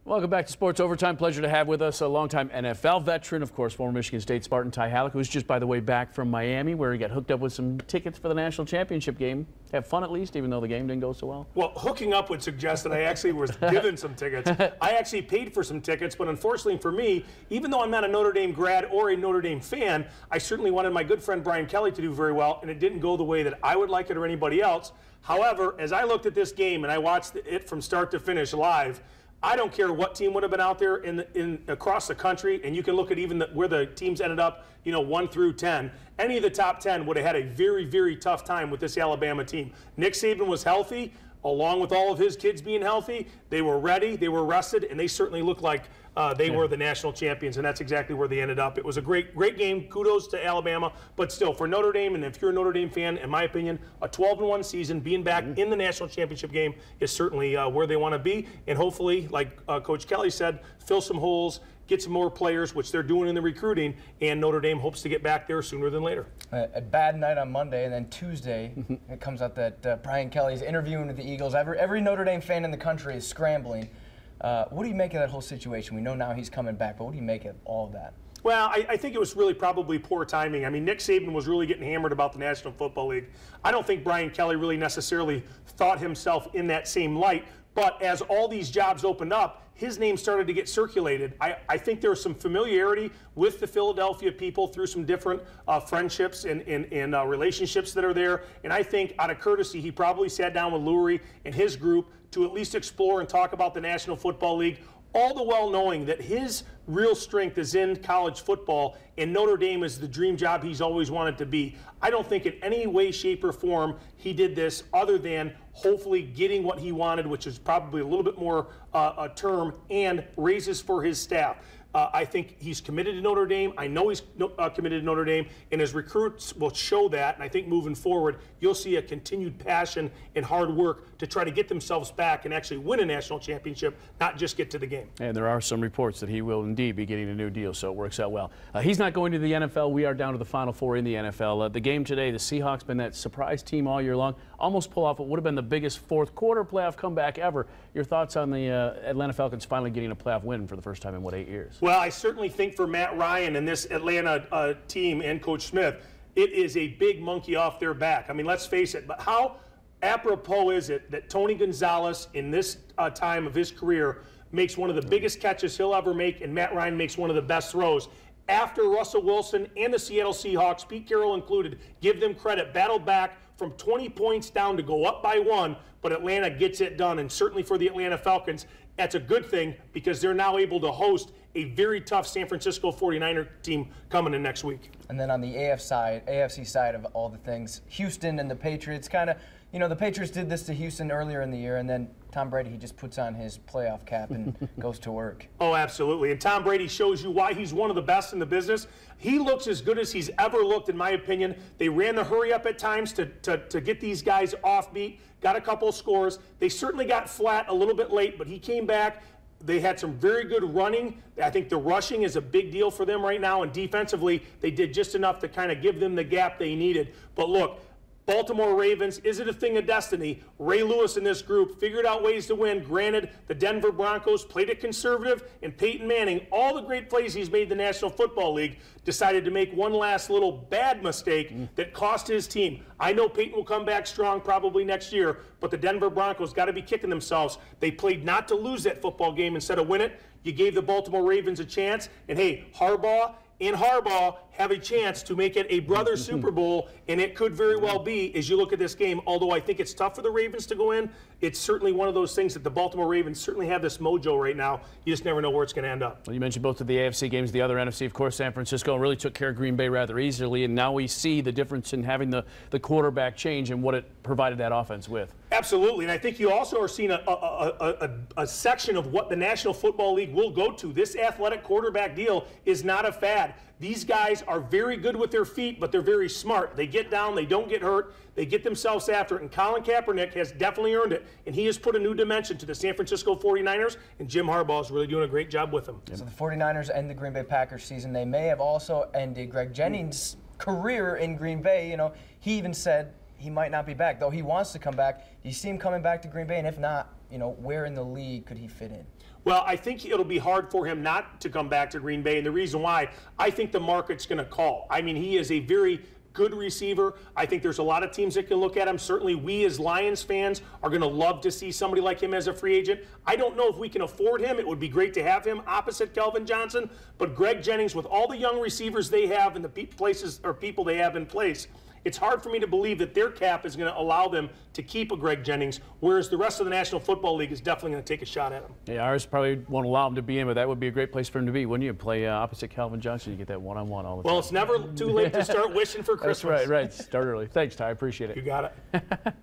Welcome back to Sports Overtime. Pleasure to have with us a longtime NFL veteran, of course, former Michigan State Spartan Ty Hallock, who was just, by the way, back from Miami, where he got hooked up with some tickets for the national championship game. Have fun at least, even though the game didn't go so well. Well, hooking up would suggest that I actually was given some tickets. I actually paid for some tickets, but unfortunately for me, even though I'm not a Notre Dame grad or a Notre Dame fan, I certainly wanted my good friend Brian Kelly to do very well, and it didn't go the way that I would like it or anybody else. However, as I looked at this game and I watched it from start to finish live, I don't care what team would have been out there across the country, and you can look at even where the teams ended up, 1 through 10. Any of the top 10 would have had a very, very tough time with this Alabama team. Nick Saban was healthy, along with all of his kids being healthy. They were ready, they were rested, and they certainly looked like they were the national champions, and that's exactly where they ended up. It was a great game. Kudos to Alabama, but still, for Notre Dame, and if you're a Notre Dame fan, in my opinion, a 12-1 season, being back in the national championship game is certainly where they want to be, and hopefully, like Coach Kelly said, fill some holes, get some more players, which they're doing in the recruiting, and Notre Dame hopes to get back there sooner than later. A bad night on Monday, and then Tuesday, it comes out that Brian Kelly's interviewing with the Eagles. Every Notre Dame fan in the country is scrambling. What do you make of that whole situation? We know now he's coming back, but what do you make of all of that? Well, I think it was really probably poor timing. I mean, Nick Saban was really getting hammered about the National Football League. I don't think Brian Kelly really necessarily thought himself in that same light, but as all these jobs opened up, his name started to get circulated. I think there was some familiarity with the Philadelphia people through some different friendships and relationships that are there. And I think out of courtesy, he probably sat down with Lurie and his group to at least explore and talk about the National Football League, all the while knowing that his real strength is in college football, and Notre Dame is the dream job he's always wanted to be. I don't think in any way, shape, or form he did this other than hopefully getting what he wanted, which is probably a little bit more a term, and raises for his staff. I think he's committed to Notre Dame. I know he's committed to Notre Dame, and his recruits will show that. And I think moving forward, you'll see a continued passion and hard work to try to get themselves back and actually win a national championship, not just get to the game. And there are some reports that he will indeed be getting a new deal, so it works out well. He's not going to the NFL. We are down to the Final Four in the NFL. The game today, the Seahawks been that surprise team all year long. Almost pull off what would have been the biggest fourth quarter playoff comeback ever. Your thoughts on the Atlanta Falcons finally getting a playoff win for the first time in, 8 years? Well, I certainly think for Matt Ryan and this Atlanta team and Coach Smith, it is a big monkey off their back. I mean, let's face it, but how apropos is it that Tony Gonzalez in this time of his career makes one of the biggest catches he'll ever make, and Matt Ryan makes one of the best throws? After Russell Wilson and the Seattle Seahawks, Pete Carroll included, give them credit, battled back from 20 points down to go up by 1, but Atlanta gets it done. And certainly for the Atlanta Falcons, that's a good thing because they're now able to host a very tough San Francisco 49er team coming in next week. And then on the AFC side of all the things, Houston and the Patriots kind of, the Patriots did this to Houston earlier in the year, and then Tom Brady, he just puts on his playoff cap and goes to work. Oh, absolutely. And Tom Brady shows you why he's one of the best in the business. He looks as good as he's ever looked, in my opinion. They ran the hurry up at times to get these guys offbeat, got a couple of scores. They certainly got flat a little bit late, but he came back. They had some very good running. I think the rushing is a big deal for them right now, and defensively, they did just enough to kind of give them the gap they needed. But look, Baltimore Ravens, is it a thing of destiny? Ray Lewis and this group figured out ways to win. Granted, the Denver Broncos played it conservative, and Peyton Manning, all the great plays he's made in the National Football League, decided to make one last little bad mistake that cost his team. I know Peyton will come back strong probably next year, but the Denver Broncos got to be kicking themselves. They played not to lose that football game instead of win it. You gave the Baltimore Ravens a chance, and hey, Harbaugh have a chance to make it a brother Super Bowl, and it could very well be as you look at this game. Although I think it's tough for the Ravens to go in, it's certainly one of those things that the Baltimore Ravens certainly have this mojo right now. You just never know where it's going to end up. Well, you mentioned both of the AFC games, the other NFC, of course, San Francisco really took care of Green Bay rather easily, and now we see the difference in having the quarterback change and what it provided that offense with. Absolutely, and I think you also are seeing a section of what the National Football League will go to. This athletic quarterback deal is not a fad. These guys are very good with their feet, but they're very smart. They get down, they don't get hurt, they get themselves after it. And Colin Kaepernick has definitely earned it, and he has put a new dimension to the San Francisco 49ers, and Jim Harbaugh is really doing a great job with them. So the 49ers end the Green Bay Packers season. They may have also ended Greg Jennings' career in Green Bay. He even said he might not be back, though he wants to come back. Do you see him coming back to Green Bay? And if not, where in the league could he fit in? Well, I think it'll be hard for him not to come back to Green Bay, and the reason why, I think the market's going to call. I mean, he is a very good receiver. I think there's a lot of teams that can look at him. Certainly we as Lions fans are going to love to see somebody like him as a free agent. I don't know if we can afford him. It would be great to have him opposite Calvin Johnson, but Greg Jennings, with all the young receivers they have and the people they have in place, it's hard for me to believe that their cap is going to allow them to keep a Greg Jennings, whereas the rest of the National Football League is definitely going to take a shot at him. Yeah, ours probably won't allow him to be in, but that would be a great place for him to be, wouldn't you? Play opposite Calvin Johnson, you get that one-on-one all the time. Well, it's never too late to start wishing for Christmas. That's right. Start early. Thanks, Ty. I appreciate it. You got it.